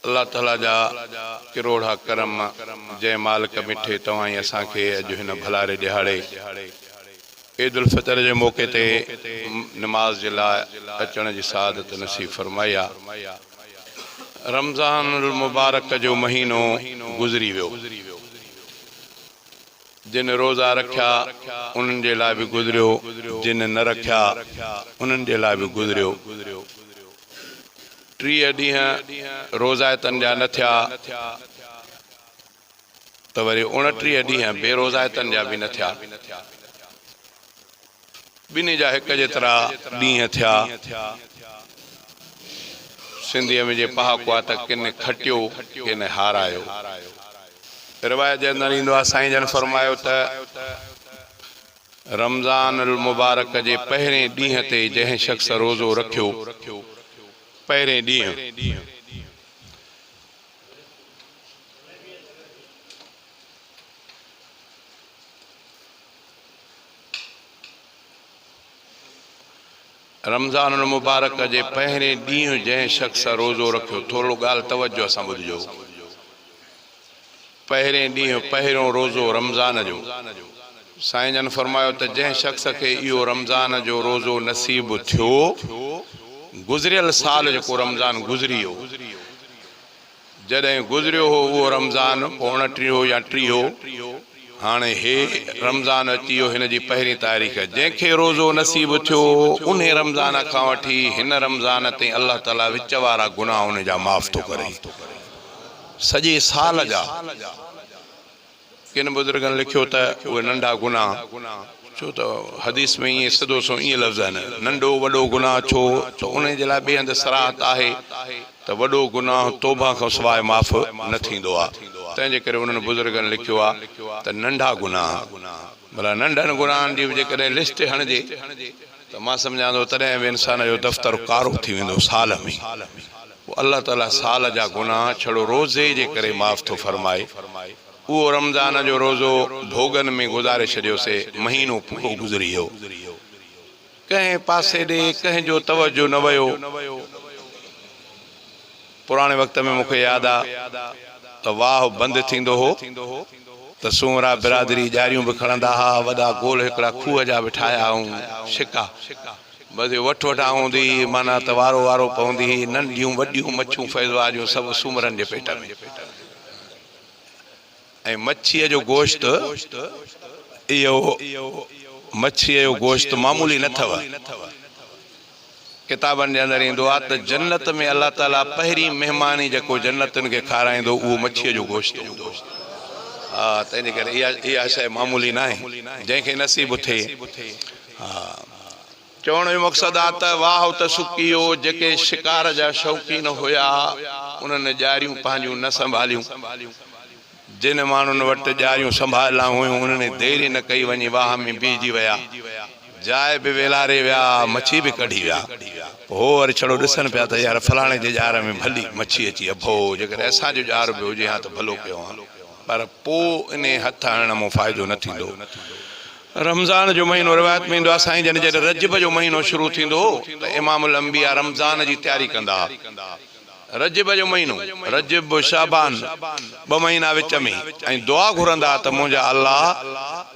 अल्लाह ताला जा किरोड़ा करम जै मालिक मिठे तवाई असां के अज हिन भलारे दिहाड़े ईद उल फितर के मौके ते नमाज जे लाइ अचण जी सादत नसीब फरमाया। रमज़ान मुबारक जो महीनो गुज़री वियो। जिन रोज़ा रखिया उन्हनि जे लाइ बि गुज़रियो, जिन न रखिया उन्हनि जे लाइ बि गुज़रियो। 30 ॾींहं रोज़ायतनि जा न थिया त वरी 29 ॾींहं बेरोज़ायतनि जा बि न थिया। ॿिन्ही जा हिक जेतिरा ॾींहं थिया। सिंधीअ में जे पहाको आहे त किन खटियो किन हारायो। रिवायत जे अंदरि ईंदो आहे, साईं जन फरमायो त रमज़ान मुबारक जे पहिरें ॾींहं ते जंहिं शख़्स रोज़ो रखियो, पहिरें ॾींहुं रमज़ान मुबारक जे पहिरें ॾींहुं जंहिं शख़्स रोज़ो रखियो, थोरो ॻाल्हि तवजो सां ॿुधिजो। पहिरें ॾींहुं पहिरियों रोज़ो रमज़ान जो, साईं जन फरमायो त जंहिं शख़्स खे इहो रमज़ान जो रोज़ो नसीब थियो, गुज़रियल साल जेको रमज़ान गुज़री वियो, जॾहिं गुज़रियो हो उहो रमज़ान 29 या 30, हाणे हे रमज़ान अची वियो हिन जी पहिरीं तारीख़। जंहिंखे रोज़ो नसीब थियो उन रमज़ान खां वठी हिन रमज़ान ते अल्लाह ताला विच वारा गुनाह उन जा माफ़ थो करे, सॼे साल जा। किन बुज़ुर्गनि लिखियो त उहे नंढा गुनाह, छो त हदीस में ईअं सिधो सो ईअं लफ़्ज़ आहिनि, नंढो वॾो गुनाह छो त उन जे लाइ ॿिए हंधि सराहत आहे त वॾो गुनाह तौबा खां सवाइ माफ़ न थींदो आहे। तंहिंजे करे उन्हनि बुज़ुर्गनि लिखियो आहे त नंढा गुनाह, भला नंढनि गुनाहनि जी बि जेकॾहिं लिस्ट हणिजे त मां सम्झां थो तॾहिं बि इंसान जो दफ़्तर कारो थी वेंदो साल में। पोइ अल्लाह ताला साल जा गुनाह छड़ो रोज़े जे करे माफ़ थो फरमाए। उहो रमज़ान जो रोज़ो भोगन में गुज़ारे छॾियोसीं, महीनो पूरो गुज़री वियो, कंहिं पासे ॾे कंहिंजो तवजो न वियो। पुराणे वक़्त में मूंखे यादि आहे त वाह बंदि थींदो हो त सूमरा बिरादरी ॼारियूं बि खणंदा हुआ, वॾा गोल हिकिड़ा खूह जा बि ठाहिया ऐं शिका बसि वठ वठा हूंदी, माना त वारो वारो पवंदी हुई। नंढियूं वॾियूं मच्छूं फैज़वा जूं सभु सूमरनि जे पेट में। ऐं मच्छीअ जो गोश्त, इहो मच्छीअ जो गोश्त मामूली न अथव। किताबनि जे अंदरि ईंदो आहे त जन्नत में अल्लाह ताला पहिरीं महिमानी जेको जन्नतुनि खे खाराईंदो उहो मच्छीअ जो गोश्त हूंदो। हा, तंहिंजे करे इहा शइ मामूली न आहे, जंहिंखे नसीब थिए। हा, चवण जो मक़सदु आहे त वाह त सुकी वियो। जेके शिकार जा शौक़ीन हुया उन्हनि ॼारियूं पंहिंजूं न संभालियूं। जिन माण्हुनि वटि ॼारियूं संभालिया हुयूं उन्हनि देरि न कई, वञी वाह में बीहजी विया, जाइ बि वेलारे विया, मच्छी बि कढी विया। हो वरी छड़ो ॾिसनि पिया त यार फलाणे जे ॼार में भली मच्छी अची, अभो जेकॾहिं असांजो ॼार बि हुजे हा त भलो कयो हा। पर पोइ इन हथ हणण मां फ़ाइदो न थींदो। रमज़ान जो महीनो रिवायत में ईंदो आहे, साईं जन जॾहिं रजब जो महीनो शुरू थींदो त इमामुल अंबिया रमज़ान जी तयारी कंदा। रजब जो महीनो, रजब शाबान 2 महीना विच में, ऐं दुआ घुरंदा त मुंहिंजा अल्लाह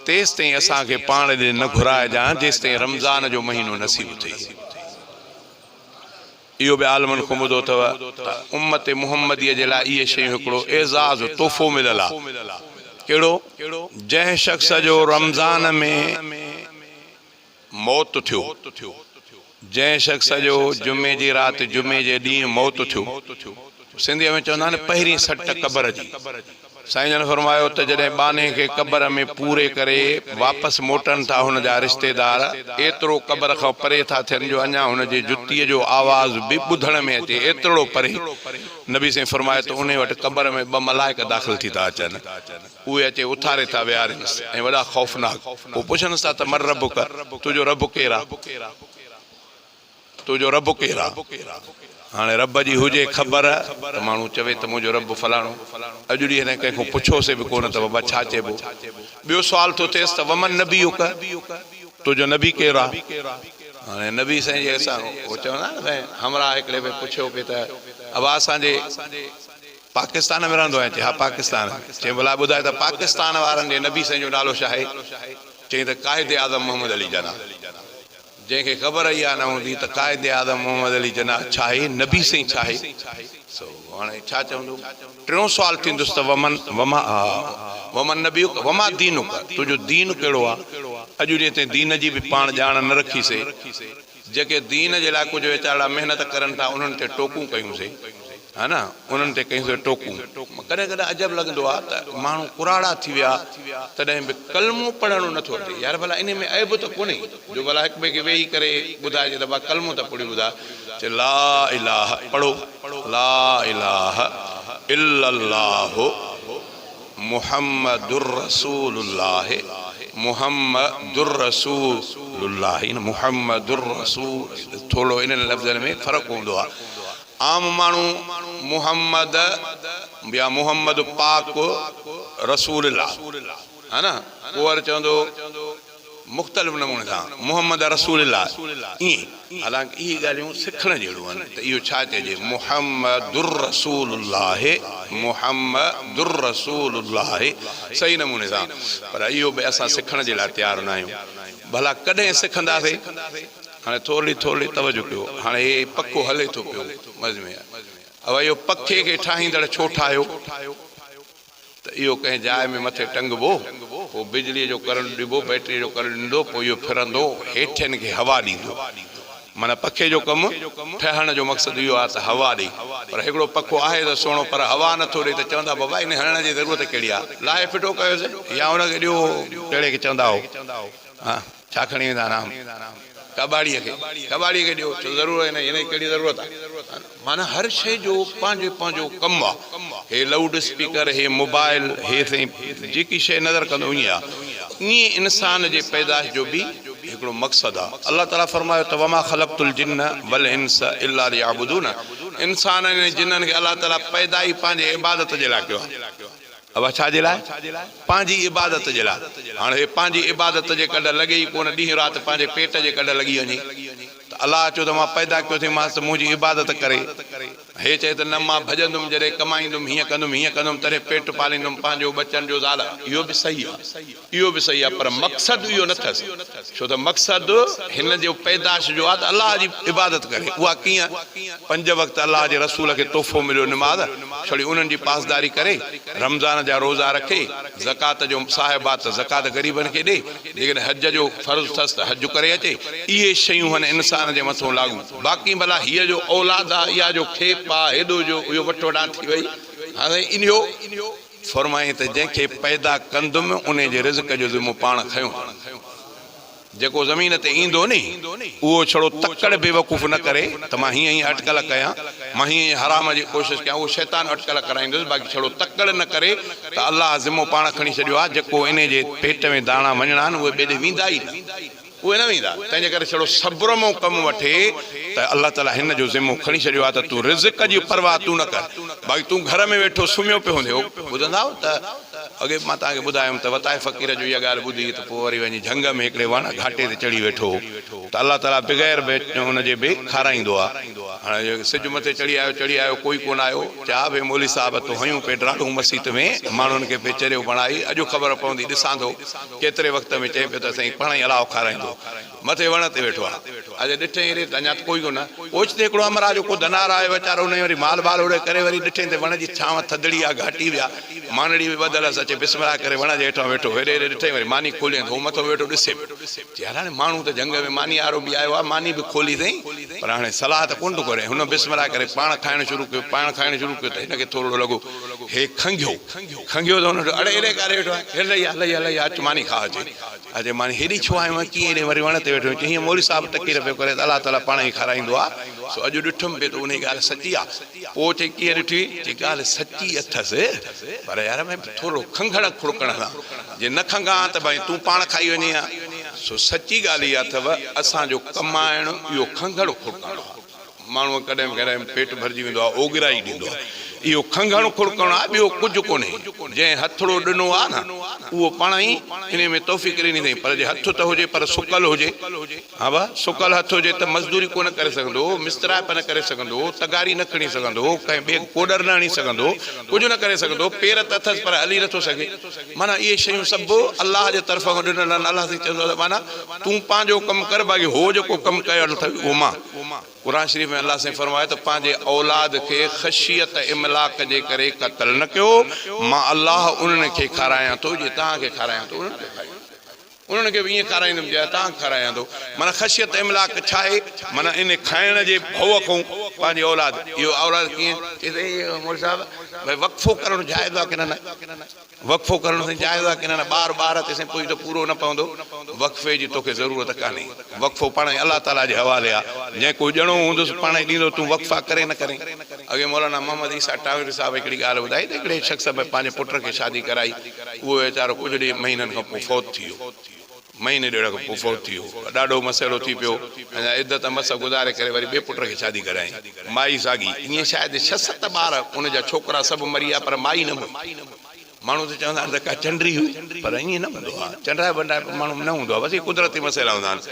तेसि ताईं असांखे पाण ॾे न घुराइजांइ जेसि ताईं रमज़ान जो महीनो नसीब थिए। इहो बि आलमनि खां ॿुधो अथव त उम्मत मुहम्मदीअ जे लाइ इहे शयूं हिकिड़ो एज़ाज़ तोहफ़ो मिलियल आहे। कहिड़ो? जंहिं शख़्स जो रमज़ान में मौत थियो, जंहिं शख़्स जो जुमे जी राति जुमे जे ॾींहुं मौत थियो, सिंधीअ में चवंदा आहिनि पहिरीं सट क़बर जी। साईं जन फरमायो त जॾहिं बाने खे क़बर में पूरे करे वापसि मोटनि था हुन जा रिश्तेदार, एतिरो क़बर खां परे था थियनि जो अञा हुनजी जुतीअ जो आवाज़ बि ॿुधण में अचे, एतिरो परे। नबी साईं फरमायो त उन वटि क़बर में 2 मलाइक दाख़िल थी था अचनि, उहे अचे उथारे था विहारिनिसि ऐं वॾा ख़ौफ़नाक। पोइ पुछनिसि था त मर रब कर, तुंहिंजो रब केरु आहे, तुंहिंजो रब केरु आहे। हाणे रब जी हुजे ख़बर त माण्हू चवे त मुंहिंजो रब फलाणो। अॼु ॾींहं ताईं कंहिंखां पुछोसीं बि कोन त बाबा छा चइबो। ॿियो सुवाल थो थिएसि त वमन नबी युक, तुंहिंजो नबी केरु आहे। हाणे नबी साईं जे असां उहो चवंदा न साईं हमरा हिकिड़े में पुछियो पिए त अब असांजे पाकिस्तान में रहंदो आहियां। हा पाकिस्तान। चई भला ॿुधाए त पाकिस्तान वारनि जे नबी साईं जो नालो छा आहे? चई त कायदे आज़म मोहम्मद अली जना। जंहिंखे ख़बर ई आहे न हूंदी त कायदे आज़म मोहम्मद अली जना छा आहे, नबी साईं छा आहे। हाणे छा चवंदो? टियों सुवाल थींदुसि त वमन नबी वमा दीन तुंहिंजो दीन कहिड़ो आहे? अॼु ॾींहं ते दीन जी बि पाण ॼाण न रखीसीं। जेके दीन जे लाइ कुझु वीचारा महिनत करनि था उन्हनि ते टोकूं कयूंसीं, है न, उन्हनि ते कयूंसीं टोकूं। कॾहिं कॾहिं अजब लॻंदो आहे त माण्हू कुराड़ा थी विया तॾहिं बि कलमो पढ़णो नथो अचे। यार भला इन में ऐब त कोन्हे जो भला हिक ॿिए खे वेही करे ॿुधाइजे त भला कलमो त पढ़ी ॿुधाए। चए ला इलाहा पढ़ो, ला इलाहा इल्लल्लाहु मुहम्मदुर रसूलुल्लाह। मुहम्मदुर रसूलुल्लाह, मुहम्मदुर रसूल, थोरो इन लफ़्ज़नि में फ़र्क़ु हूंदो आहे। आम माण्हू मुहम्मद या मुहम्मद पाक रसूलुल्लाह, है न, को वरी चवंदो मुख़्तलिफ़ नमूने सां मुहम्मद रसूलुल्लाह ईअं। हालांकि इहे ॻाल्हियूं सिखण जहिड़ियूं आहिनि त इहो छा चइजे? मुहम्मदुर रसूलुल्लाह, मुहम्मदुर रसूलुल्लाह सही नमूने सां। पर इहो बि असां सिखण जे लाइ तयारु न आहियूं। भला कॾहिं सिखंदासीं? हाणे थोरी थोरी तवजो कयो। हाणे हे पखो हले थो पियो मज़ में। अब इहो पखे खे ठाहींदड़ छो ठाहियो? त इहो कंहिं जाइ में मथे टंगबो, पोइ बिजलीअ जो करंट ॾिबो, बैटरी जो करंट ॾींदो, पोइ इहो फिरंदो, हेठियुनि खे हवा ॾींदो। माना पखे जो कमु ठहण जो मक़सदु इहो आहे त हवा ॾे। पर हिकिड़ो पखो आहे त सुहिणो पर हवा नथो ॾे, त चवंदा बाबा इन हणण जी ज़रूरत कहिड़ी आहे, लाहे फिटो कयोसीं, या हुनखे ॾियो कहिड़े खे चवंदा हो, हा छा खणी वेंदा नाम कबाड़ीअ खे ॾियो, छो ज़रूरत न, हिन कहिड़ी ज़रूरत आहे। माना हर शइ जो पंहिंजो पंहिंजो कमु आहे। हे लाउड स्पीकर, हे मोबाइल, हे साईं जेकी शइ नज़र कंदो ईअं आहे। ईअं इंसान जे पैदाश जो बि हिकिड़ो मक़सदु आहे। अल्लाह ताला फरमायो त वमा ख़लक़तुल जिन्न वल इंस इल्ला लियअबुदून। इंसान ऐं जिन्ननि खे अल्लाह ताला पैदा ई पंहिंजे इबादत जे लाइ कयो आहे। अब छा जे लाइ? पंहिंजी इबादत जे लाइ। हाणे हे पंहिंजी इबादत जे कॾ लॻे ई कोन, ॾींहुं राति पंहिंजे पेट जे कॾ लॻी वञे त अलाह चयो त मां पैदा कयो थी मां त मुंहिंजी इबादत करे। हे चए त न मां भॼंदुमि, जॾहिं कमाईंदुमि, हीअं कंदुमि हीअं कंदुमि, तॾहिं पेट पालींदुमि पंहिंजो बचनि जो ज़ाल। इहो बि सही आहे, इहो बि सही आहे, पर मक़सदु इहो न अथसि। छो त मक़सदु हिन जो पैदाश जो आहे त अलाह जी इबादत करे। उहा कीअं? 5 वक़्त अलाह जे रसूल खे तोहफ़ो मिलियो निमाज़, छड़ी उन्हनि जी पासदारी करे, रमज़ान जा रोज़ा रखे, ज़कात जो साहिब आहे त ज़कात ग़रीबनि खे ॾे, जेकॾहिं हज जो फ़र्ज़ु अथसि त हज करे अचे। इहे शयूं आहिनि इंसान जे मथां लागू। बाक़ी भला हीअ जो औलाद आहे, इहा जो खेप आहे, हेॾो जो इहो वठोड़ा थी वई। हाणे इहो फरमाए त जंहिंखे पैदा कंदुमि उन जे रिज़्क़ जो ज़िम्मो पाण खयो। जेको ज़मीन ते ईंदो नी उहो छड़ो तकड़ बेवकूफ़ न करे त मां हीअं हीअं अटकल कयां, मां हीअं हराम जी कोशिशि कयां, उहो शैतान अटकल कराईंदुसि। बाक़ी छड़ो तकड़ न करे त अलाह ज़िम्मो पाण खणी छॾियो आहे। जेको इन जे पेट में दाणा वञणा आहिनि उहे ॿेॾे वेंदा ई न, उहे न वेंदा। तंहिंजे करे छड़ो सब्र मां कमु वठे त अल्लाह ताला हिन जो ज़िम्मो खणी छॾियो आहे त तूं रिज़्क़ जी परवाह तूं न कर। बाक़ी तूं घर में वेठो सुम्हियो पियो हूंदो। ॿुधंदा त अॻे मां तव्हांखे ॿुधायुमि त वताए फ़क़ीर जो इहा ॻाल्हि ॿुधी त पोइ वरी वञी झंग में हिकिड़े वण घाटे ते चढ़ी वेठो त अल्लाह ताला बग़ैर हुनजे बि खाराईंदो आहे। हाणे सिज मथे चढ़ी आयो कोई कोन आयो, चया भई मौली साहब तूं हयूं पे ॾाढो मसीत में माण्हुनि खे पे चरियो बणाई, अॼु ख़बर पवंदी ॾिसां थो केतिरे वक़्त में चए पियो त साईं पाण ई अलाह खाराईंदो। मथे वण ते वेठो आहे, अॼु ॾिठे रे त अञा कोई कोन। ओचिते हिकिड़ो अमरा जो को धनार आहे वीचारो, उन वरी माल बाल उड़े करे वरी ॾिठे त वण जी छांव थधड़ी आहे, घाटी विया, मानड़ी बि ॿधलसि, अचे बिस्मिल्लाह करे वण जे हेठां वेठो, हेॾे हेॾे ॾिठे वरी मानी खोलियईं त उहो मथो वेठो ॾिसे। यार हाणे माण्हू त जंग में मानी वारो बि आयो आहे, मानी बि खोली अथई, पर हाणे सलाह त कोन थो करे। हुन बिस्मिल्लाह करे पाण खाइणु शुरू कयो त हिनखे थोरो लॻो हे खंघियो त हुन अड़े एॾे करे वेठो आहे, हलई अच मानी खा अचे मानी हेॾी छो आयो आहे, कीअं हेॾे वरी वण ते वेठो हीअं मौली साहिब तकीर पियो करे त अलाह ताला पाण ई खाराईंदो आहे। सो अॼु ॾिठुमि पियो त उन ॻाल्हि सची आहे। पोइ चई कीअं ॾिठी, चई ॻाल्हि सची अथसि, पर यार भई थोरो खंघण खुड़कण सां जे न खंघां त भई तूं पाण खाई वञे हा। सो सची ॻाल्हि इहा अथव, असांजो कमाइणु इहो खंघण खुड़कण आहे। माण्हूअ कॾहिं कॾहिं पेट भरिजी वेंदो आहे, ओघिराई ॾींदो आहे। इहो खंघणु खुड़कणु आहे, ॿियो कुझु कोन्हे। जंहिं हथड़ो ॾिनो आहे न उहो पाण ई इन में तौफ़ीक़ ॾिनी अथई, पर जे हथु त हुजे पर सुकल हुजे, हा भा सुकल हथु हुजे त मज़दूरी कोन करे सघंदो, मिस्त्राइप न करे सघंदो, तगारी न खणी सघंदो, कंहिं ॿिए कोडर न हणी सघंदो, कुझु न करे सघंदो, पेर त अथसि पर हली नथो सघे। माना इहे शयूं सभु अलाह जे तरफ़ां ॾिनल आहिनि। अलाह साईं चवंदो आहे माना तूं पंहिंजो कमु कर, बाक़ी हो जेको कमु कयल अथई उहो मां। क़ुरान शरीफ़ में अलाह साईं फरमाए त पंहिंजे औलाद खे ख़शियत इमलाक जे करे क़त्ल न कयो, मां अलाह उन्हनि खे खारायां थो जीअं तव्हांखे खारायां थो, उन्हनि खे बि ईअं खाराईंदुमि जीअं तव्हां खारायां थो। माना ख़शियत इमलाक छा आहे? माना इन खाइण जे भउ खां पंहिंजी औलाद, इहो औलाद कीअं मोल साहिबु भई वक़फ़ो करणु जाइज़ आहे की न? वक़फ़ो करणु साईं जाइज़ आहे की न? ॿार ते साईं पोइ त पूरो न पवंदो, वक़फ़े जी तोखे ज़रूरत कान्हे। वक़फ़ो पाण ई अलाह ताला जे हवाले आहे, जंहिं कोई ॼणो हूंदुसि पाण ई ॾींदो, तूं वक़फ़ा करे न करे। अॻे मौलाना मोहम्मद ईसा टावरी साहिबु हिकिड़ी ॻाल्हि ॿुधाई त हिकिड़े शख़्स में पंहिंजे पुट खे शादी कराई, उहो वीचारो कुझु ॾींहं महीननि खां पोइ फौत थी वियो, महीने ॾेढ खां पोइ फौत थी वियो, ॾाढो मसइलो थी पियो। अञा इज़त मस गुज़ारे करे वरी ॿिए पुट खे शादी कराई, माई साॻी। ईअं शायदि 6-7 ॿार उनजा छोकिरा सभु मरी विया पर माई न मरी। माण्हू त चवंदा आहिनि त का चंडरी हुई, पर ईअं न हूंदो आहे, चंडाए बंडाए माण्हू न हूंदो आहे, बसि कुदरती मसइला हूंदा आहिनि।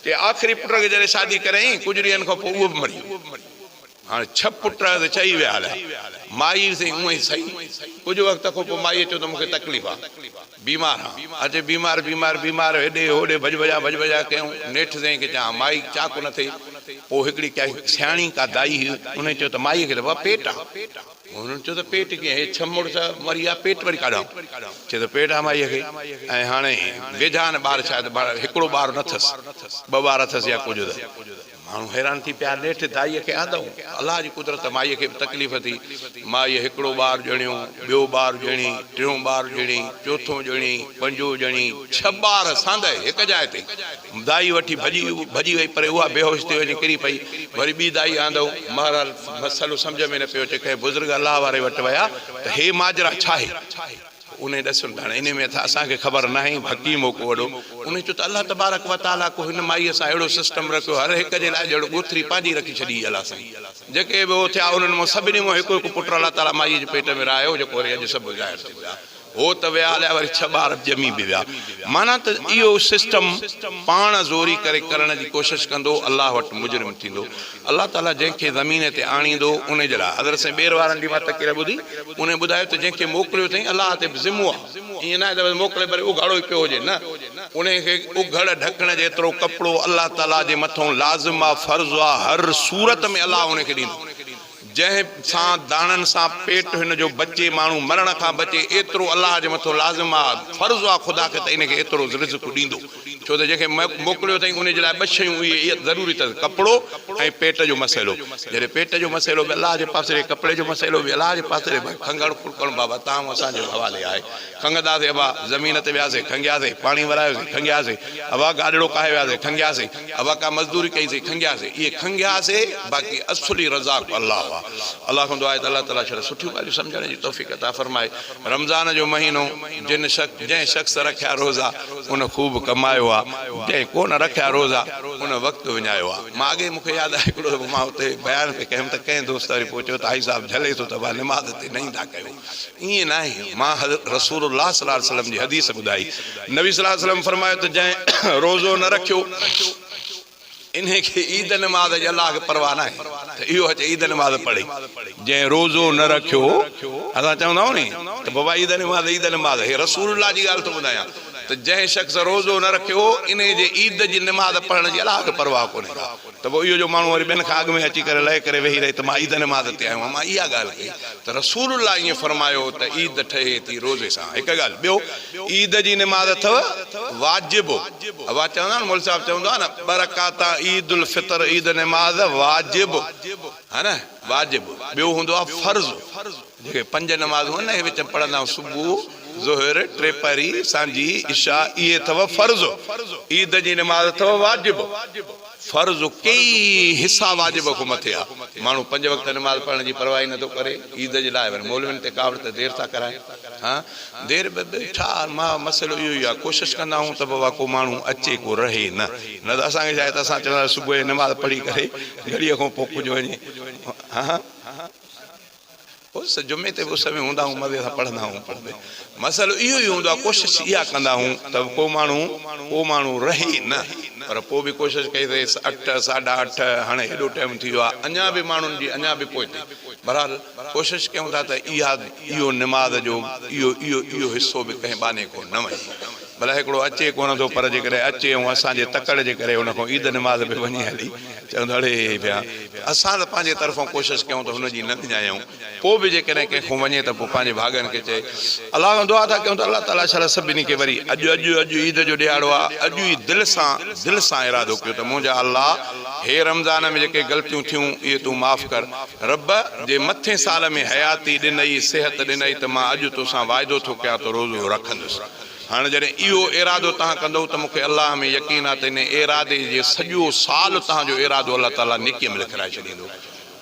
की आख़िरी पुट खे जॾहिं शादी कराई कुझु ॾींहंनि खां पोइ उहो बि मरी वियो। हाणे 6 पुट त चई विया हलिया, माई साईं उअं ई सही। कुझु वक़्त खां पोइ माईअ चयो त मूंखे तकलीफ़ आहे, बीमार आहे। अचे बीमार हेॾे होॾे भॼ भॼा कयूं, नेठि साईं खे चवां माई चाकू न थिए। पोइ हिकिड़ी का सियाणी का दाई हुई, उन चयो त माईअ खे त बाबा पेट आहे। उन्हनि चयो त पेट कीअं, हे 6 मुड़ुस मरी विया, पेट वरी काढां? चए त पेट आहे माईअ खे। ऐं हाणे वेझा न ॿार, शायदि हिकिड़ो ॿार न अथसि, 2 ॿार अथसि या कुझु। त माण्हू हैरान थी पिया, नेठि दाईअ खे आंदऊं, अलाह जी कुदरत, माईअ खे बि तकलीफ़ थी। माईअ हिकिड़ो ॿार ॼणियो, ॿियो ॿार ॼणी, टियों ॿार ॼणी, चोथों ॼणी, पंजो ॼणी, 6 ॿार सांदे हिकु जाइ ते। दाई वठी भॼी वई, पर उहा बेहोश थी वञी किरी पई। वरी ॿी दाई आंदऊं, महाराज मसइलो सम्झ में न पियो अचे, कंहिं बुज़ुर्ग अलाह वारे वटि विया त हे माजरा छा आहे? उन ॾसुनि हाणे इन में असांखे ख़बर न आहे, हकीम हो को वॾो। उन चयो त अलाह तबारक व तआला को हिन माईअ सां अहिड़ो सिस्टम रखियो, हर हिक जे लाइ जहिड़ो ॻोथरी पंहिंजी रखी छॾी अलाह साईं। जेके बि उहो थिया उन्हनि मां सभिनी मां हिकु पुटु अलाह ताला माईअ जे पेट में रहायो, जेको वरी अॼु सभु ज़ाहिर थी विया। हो त विया हलिया, वरी 6 ॿार ॼमी बि विया। माना त इहो सिस्टम पाण ज़ोरी करे करण जी कोशिशि कंदो, अलाह वटि मुजरिम थींदो। अलाह ताला जंहिंखे ज़मीन ते आणींदो उन जे लाइ, हज़रत साईं ॿेर वारनि जी मां तक़रीर ॿुधी, उन ॿुधायो त जंहिंखे मोकिलियो अथई अलाह ते बि ज़िमो आहे। ईअं न आहे त मोकिले भले उघाड़ो ई पियो हुजे, न, उनखे उघड़ ढकण जेतिरो कपिड़ो अलाह ताला जे मथां लाज़िम आहे, फ़र्ज़ु आहे, हर सूरत में अलाह उनखे ॾींदो। जंहिं सां दाणनि सां पेट हिन जो बचे, माण्हू मरण खां बचे, एतिरो अलाह जे मथां लाज़िम आहे, फ़र्ज़ु आहे ख़ुदा खे त इनखे एतिरो रिज़्क़ ॾींदो। छो त जंहिंखे मोकिलियो अथई उन जे लाइ 2 शयूं इहे ज़रूरी अथसि, कपिड़ो ऐं पेट जो मसइलो। जॾहिं पेट जो मसइलो बि अलाह जे पासे, कपिड़े जो मसइलो बि अलाह जे पासे। खंघणु खुड़कणु बाबा तव्हां असांजे हवाले आहे। खंघंदासीं अबा ज़मीन ते वियासीं, खंघियासीं, पाणी वरायोसीं, खंघियासीं, अबा गाॾिड़ो काहे वियासीं, खंघियासीं, अबा का मज़दूरी कईसीं, खंघियासीं। इहे खंघियासीं, बाक़ी असुली रज़ाक़ अलाह आहे। अलाह खां दुआ आहे त अलाह ताला छा सुठियूं ॻाल्हियूं सम्झण जी तौफ़ीक़ अता फ़रमाए। रमज़ान जो महीनो जंहिं शख़्स रखिया रोज़ा उन ख़ूब कमायो आहे, जंहिं कोन रखिया रोज़ा उन वक़्तु विञायो आहे। मां अॻे मूंखे यादि आहे हिकिड़ो दफ़ो मां हुते बयान पे कयुमि त कंहिं दोस्त वरी पहुचियो त हाई साहिबु झले थो त भाउ निमाज़ ते न ईंदा कयो। ईअं न आहे, मां रसूलुल्लाह सल्लल्लाहु अलैहि वसल्लम जी हदीस ॿुधाई। नबी सल्लल्लाहु अलैहि वसल्लम फरमायो त जंहिं रोज़ो न रखियो इनखे ईद नमाज़ जी अलाह खे परवाह न आहे, त इहो अचे ईद नमाज़ पढ़े। जंहिं रोज़ो न रखियो, असां चवंदा आहियूं नी त बाबा ईद नमाज़, हे रसूलुल्लाह जी ॻाल्हि थो ॿुधायां त जंहिं शख़्स रोज़ो न रखियो इन जे ईद जी नमाज़ पढ़ण जी अलाह खे परवाह कोन्हे का। त पोइ इहो जो माण्हू वरी ॿियनि खां अॻु में अची करे लहे करे वेही रहे त मां ईद नमाज़ ते आयो आहियां, मां इहा ॻाल्हि कई त रसूलुल्लाह ईअं फरमायो त ईद ठहे थी रोज़े सां। हिकु ॻाल्हि ॿियो, ईद जी नमाज़ अथव वाजिब। अबा चवंदा न मोल साहिबु चवंदो आहे न, 2 रकात ईद उल फितर ईद नमाज़ वाजिब, हा न, वाजिब। ॿियो हूंदो आहे फ़र्ज़, जेके 5 नमाज़ूं आहिनि न हे विच पढ़ंदा आहियूं, सुबुह, ज़ोहर, 3 पहरी, सांझी, इशा, इहे अथव फ़र्ज़। ईद जी नमाज़ अथव वाजिब। फ़र्ज़ कई हिसा वाजिब खां मथे आहे। माण्हू 5 वक़्त नमाज़ पढ़ण जी परवाह ई नथो करे, ईद जे लाइ वरी मौलवियुनि ते कावड़ त देरि था कराए। हा देरि छा, मां मसइलो इहो ई आहे, कोशिशि कंदा आहियूं त बाबा को माण्हू अचे को रहे न, न त असांखे छा आहे त असां चवंदा सुबुह जो नमाज़ पढ़ी करे घड़ीअ खां पोइ कुझु वञे। हा उस जुमे ते उस में हूंदा आहियूं मज़े सां पढ़ंदा आहियूं पढ़ंदे मसइलो इहो ई हूंदो आहे कोशिशि इहा कंदा आहियूं त को माण्हू रहे न पर पोइ बि कोशिशि कई अथई 8 साढा 8 हाणे हेॾो टाइम थी वियो आहे अञा बि माण्हुनि जी अञा बि पोइ बहरहाल कोशिशि कयूं था त इहो निमाज़ जो इहो हिसो बि कंहिं बाने को न वञे भला हिकिड़ो अचे कोन थो पर जेकॾहिं अचे ऐं असांजे तकड़ जे करे हुन खां ईद निमाज़ बि वञी हली चवंदो अड़े पिया असां त पंहिंजे तरफ़ां कोशिशि कयूं त हुनजी न विञायूं पोइ बि जेकॾहिं कंहिंखां वञे त पोइ पंहिंजे भाॻनि खे चए अलाह खां दुआ था कयूं त अलाह ताला छा सभिनी खे वरी अॼु ईद जो ॾियारो आहे अॼु ई दिलि सां इरादो कयो त मुंहिंजा अलाह हे रमज़ान में जेके ग़लतियूं थियूं इहे तूं माफ़ कर रब जे मथे साल में हयाती ॾिनई सिहत ॾिनई त मां अॼु तोसां वाइदो थो कयां त रोज़ो रखंदुसि हाणे जॾहिं इहो इरादो तव्हां कंदव त मूंखे अलाह में यकीन आहे त इन इरादे जे सॼो साल तव्हांजो इरादो अलाह ताला नेकीअ में लिखाए छॾींदो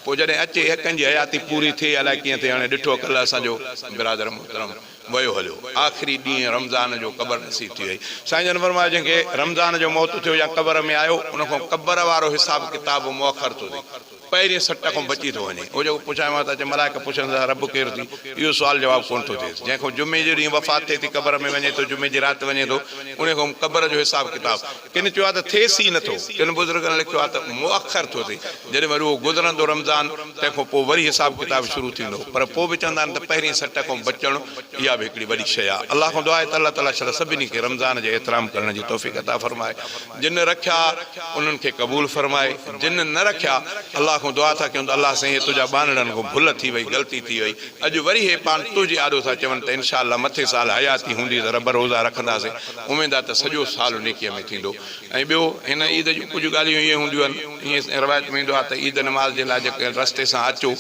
पोइ जॾहिं अचे कंहिंजी हयाती पूरी थिए अलाए कीअं थिए हाणे ॾिठो कल्ह असांजो बिरादर मोहतरम वयो हलियो आख़िरी ॾींहुं रमज़ान जो क़बर नसीब थी वई साईं जन फरमायो जंहिंखे रमज़ान जो मौत थियो या क़बर में आयो उन खां क़बर वारो हिसाब किताब मुअखर थो थिए पहिरीं सट खां बची थो वञे उहो जेको पुछां मां त अचे मलाइक पुछंदा रब केरु थी इहो सुवाल जवाबु कोन थो थिए जंहिंखां जुमे जे ॾींहुं वफ़ात थिए थी क़बर में वञे थो जुमे जी राति वञे थो उन खां क़बर जो हिसाब किताब किन चयो आहे त थिएसि ई नथो किन बुज़ुर्गनि लिखियो आहे त मुअखर थो थिए जॾहिं वरी उहो गुज़रंदो रमज़ान तंहिंखां पोइ वरी हिसाब किताब शुरू थींदो पर पोइ बि चवंदा आहिनि त पहिरीं सट खां बचणु इहा बि हिकिड़ी वॾी शइ आहे अलाह खां दुआ आहे त अलाह ताला छा सभिनी खे रमज़ान जे एतिराम करण जी तौफ़ीक़ अता फरमाए जिन रखिया उन्हनि खे क़बूल फरमाए जिन न रखिया अलाह खां दुआ था कयूं त अलाह साईं तुंहिंजा बानड़नि खां भुल थी वई ग़लती थी वई अॼु वरी हे पाण तुंहिंजी आॾो था चवनि त इनशा अलाह मथे साल हयाती हूंदी त रब रोज़ा रखंदासीं उमेद आहे त सॼो साल नेकीअ में थींदो ऐं ॿियो हिन ईद जूं कुझु ॻाल्हियूं इहे हूंदियूं आहिनि ईअं रवायत में ईंदो आहे त ईद नमाज़ जे लाइ जेके रस्ते सां अचो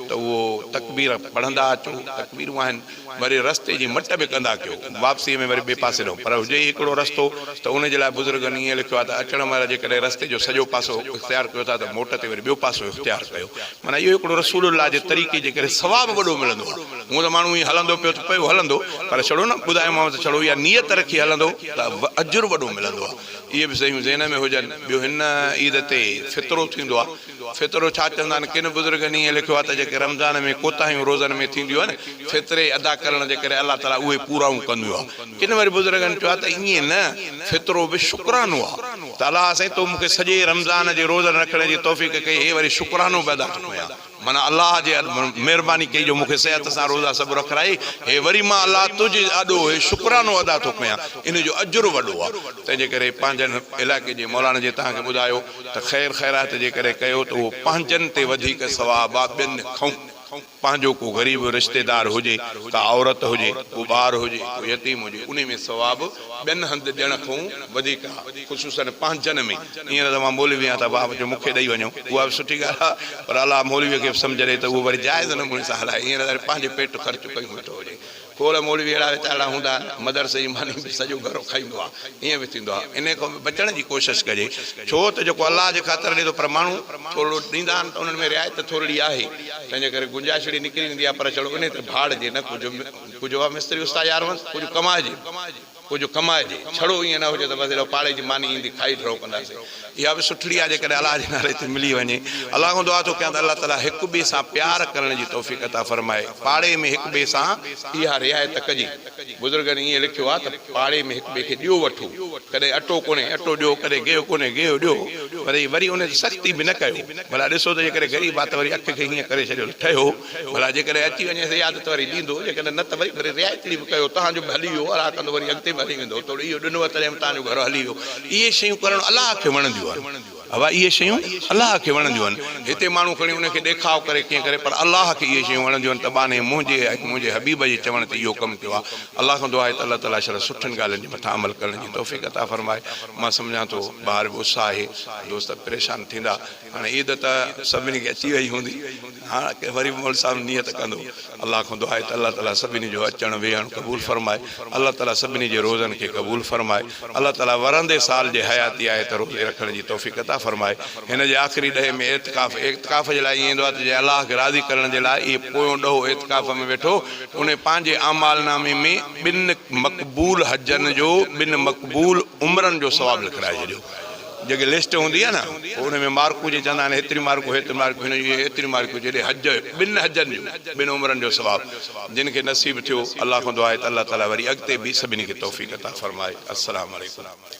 त उहो तकबीर पढ़ंदा अचो तकबीरूं आहिनि वरी रस्ते जी मट बि कंदा कयो वापसीअ में वरी ॿिए पासे ॾियो पर हुजे ई हिकिड़ो रस्तो त उनजे लाइ बुज़ुर्गनि ईअं लिखियो आहे त अचण महिल जेकॾहिं रस्ते जो सॼो पासो इख़्तियार कयो था त मोट ते वरी ॿियो पासो इख़्तियार कयो माना इहो हिकिड़ो रसूलुल्लाह जे तरीक़े जे करे सवाबु वॾो मिलंदो आहे हूअं त माण्हू ईअं हलंदो पियो त पियो हलंदो पर छड़ो न ॿुधायोमांव त छड़ो इहा नियत रखी हलंदो त अजुर वॾो मिलंदो आहे इहे बि शयूं ज़हन में हुजनि ॿियो हिन ईद ते फितरो थींदो आहे फितरो छा चवंदा आहिनि किन बुज़ुर्गनि ईअं लिखियो आहे त जेके रमज़ान में कोताहियूं रोज़नि में थींदियूं आहिनि फितरे अदा करण जे करे अलाह ताला उहे पूराऊं कंदियूं आहे किन वरी बुज़ुर्गनि चयो आहे त ईअं न फितरो बि शुकरानो आहे त अलाह साईं तो मूंखे सॼे रमज़ान जे रोज़नि रखण जी तौफ़ीक़ कई हे वरी शुकरानो बि अदा थो कयां माना अलाह जे महिरबानी कई जो मूंखे सिहत सां रोज़ा सभु रखाई हे वरी मां अलाह तुंहिंजे ॾाढो हे शुकरानो अदा थो कयां इन जो अजुर वॾो आहे तंहिंजे करे पंहिंजनि इलाइक़े जे मौलाना जे तव्हांखे ॿुधायो त ख़ैर ख़ैरात जे करे कयो त उहो पंहिंजनि ते वधीक सवाबु आहे ॿियनि खां पंहिंजो को ग़रीब रिश्तेदार हुजे का औरत हुजे को ॿार हुजे को यतीम हुजे उन में सवाबु ॿियनि हंधि ॾियण खां वधीक आहे ख़ुशूसन पंहिंजनि में ईअं त मां मौलवी आहियां त बाप जो मूंखे ॾेई वञो उहा बि सुठी ॻाल्हि आहे पर अलाह मौलवीअ खे सम्झ ॾे त उहो वरी जाइज़ नमूने सां हलाए ईअं त पंहिंजे पेट ख़र्च कई वेठो हुजे खोड़ मौलवी अहिड़ा वीचारा हूंदा आहिनि मदरसे जी मानी बि सॼो घरो खाईंदो आहे ईअं बि थींदो आहे इन खां बचण जी कोशिशि कजे छो त जेको अलाह जे ख़ातिर ॾे थो पर माण्हू थोरो ॾींदा आहिनि त उन्हनि में रिआयत थोरी आहे तंहिंजे करे गुंजाइश निकिरी वेंदी आहे पर चलो उन ते भाड़िजे न कुझु आहे मिस्त्री उस्ताद यार कुझु कमाइजे कुझु कमाइजे छड़ो ईअं न हुजे त बसि एॾो पाड़े जी मानी ईंदी खाई ठरो कंदासीं इहा बि सुठी आहे जेकॾहिं अलाह जे नाले ते मिली वञे अलाह खां दुआ थो कयां त अलाह ताला हिक ॿिए सां प्यार करण जी तौफ़ीक़ अता फरमाए पाड़े में हिक ॿिए सां इहा रिआयत कजे बुज़ुर्गनि ईअं लिखियो आहे त पाड़े में हिक ॿिए खे ॾियो वठो कॾहिं अटो कोन्हे अटो ॾियो कॾहिं गेहु कोन्हे गेहु ॾियो वरी उन जी सख़्ती बि न कयो भला ॾिसो त जेकॾहिं ग़रीब आहे त वरी अखि खे हीअं करे छॾियो ठहियो भला जेकॾहिं अची वञे त यादि त वरी ॾींदो जेकॾहिं न त वरी रिआयती बि कयो तव्हांजो बि हली वियो अलाह कंदो वरी अॻिते बि हली वेंदो थोरो इहो ॾिनो तॾहिं तव्हांजो घर हली वियो इहे शयूं करणु अलाह खे वणंदियूं आहिनि हवा इहे शयूं अलाह खे वणंदियूं आहिनि हिते माण्हू खणी उनखे ॾेखाव करे कीअं करे पर अलाह खे इहे शयूं वणंदियूं आहिनि त बाने मुंहिंजे हबीब जे चवण ते इहो कमु कयो आहे अलाह खां दुआ आहे त अलाह ताला शर सुठनि ॻाल्हियुनि जे मथां अमल करण जी तौफ़ीक़ अता फरमाए मां सम्झां थो ॿाहिरि बि उत्साह आहे दोस्त परेशान थींदा हाणे ईद त सभिनी खे अची वई हूंदी हाणे वरी मोल साहिबु नियत कंदो अलाह खां दुआ आहे त अलाह ताला सभिनी जो अचणु वेहणु क़बूल फरमाए अलाह ताला सभिनी जे रोज़नि खे क़बूल फरमाए अलाह ताला वरंदे साल जे हयाती आहे त रोज़े रखण जी तौफ़ीक़ अता फरमाए हिन जे आख़िरी ॾहे में एतिकाफ़ जे लाइ ईअं ईंदो आहे त जे अलाह खे राज़ी करण जे लाइ इहे पोयों ॾहो एतिकाफ़ में वेठो उन पंहिंजे आमालनामे में ॿिनि मक़बूल हजनि जो ॿिनि मक़बूल उमिरनि जो सवाबु लिखाए छॾियो जेके लिस्ट हूंदी आहे न उन में मार्कूं जे चवंदा आहिनि हेतिरी मार्कूं हेतिरी मार्कूं जॾहिं हज ॿिनि हजनि जूं ॿिनि उमिरनि जो सवाबु जिन खे नसीब थियो अलाह खां दुआ आहे त अलाह ताला वरी अॻिते बि सभिनी खे तौफ़ीक़ अता फ़रमाए। अस्सलाम वालेकुम।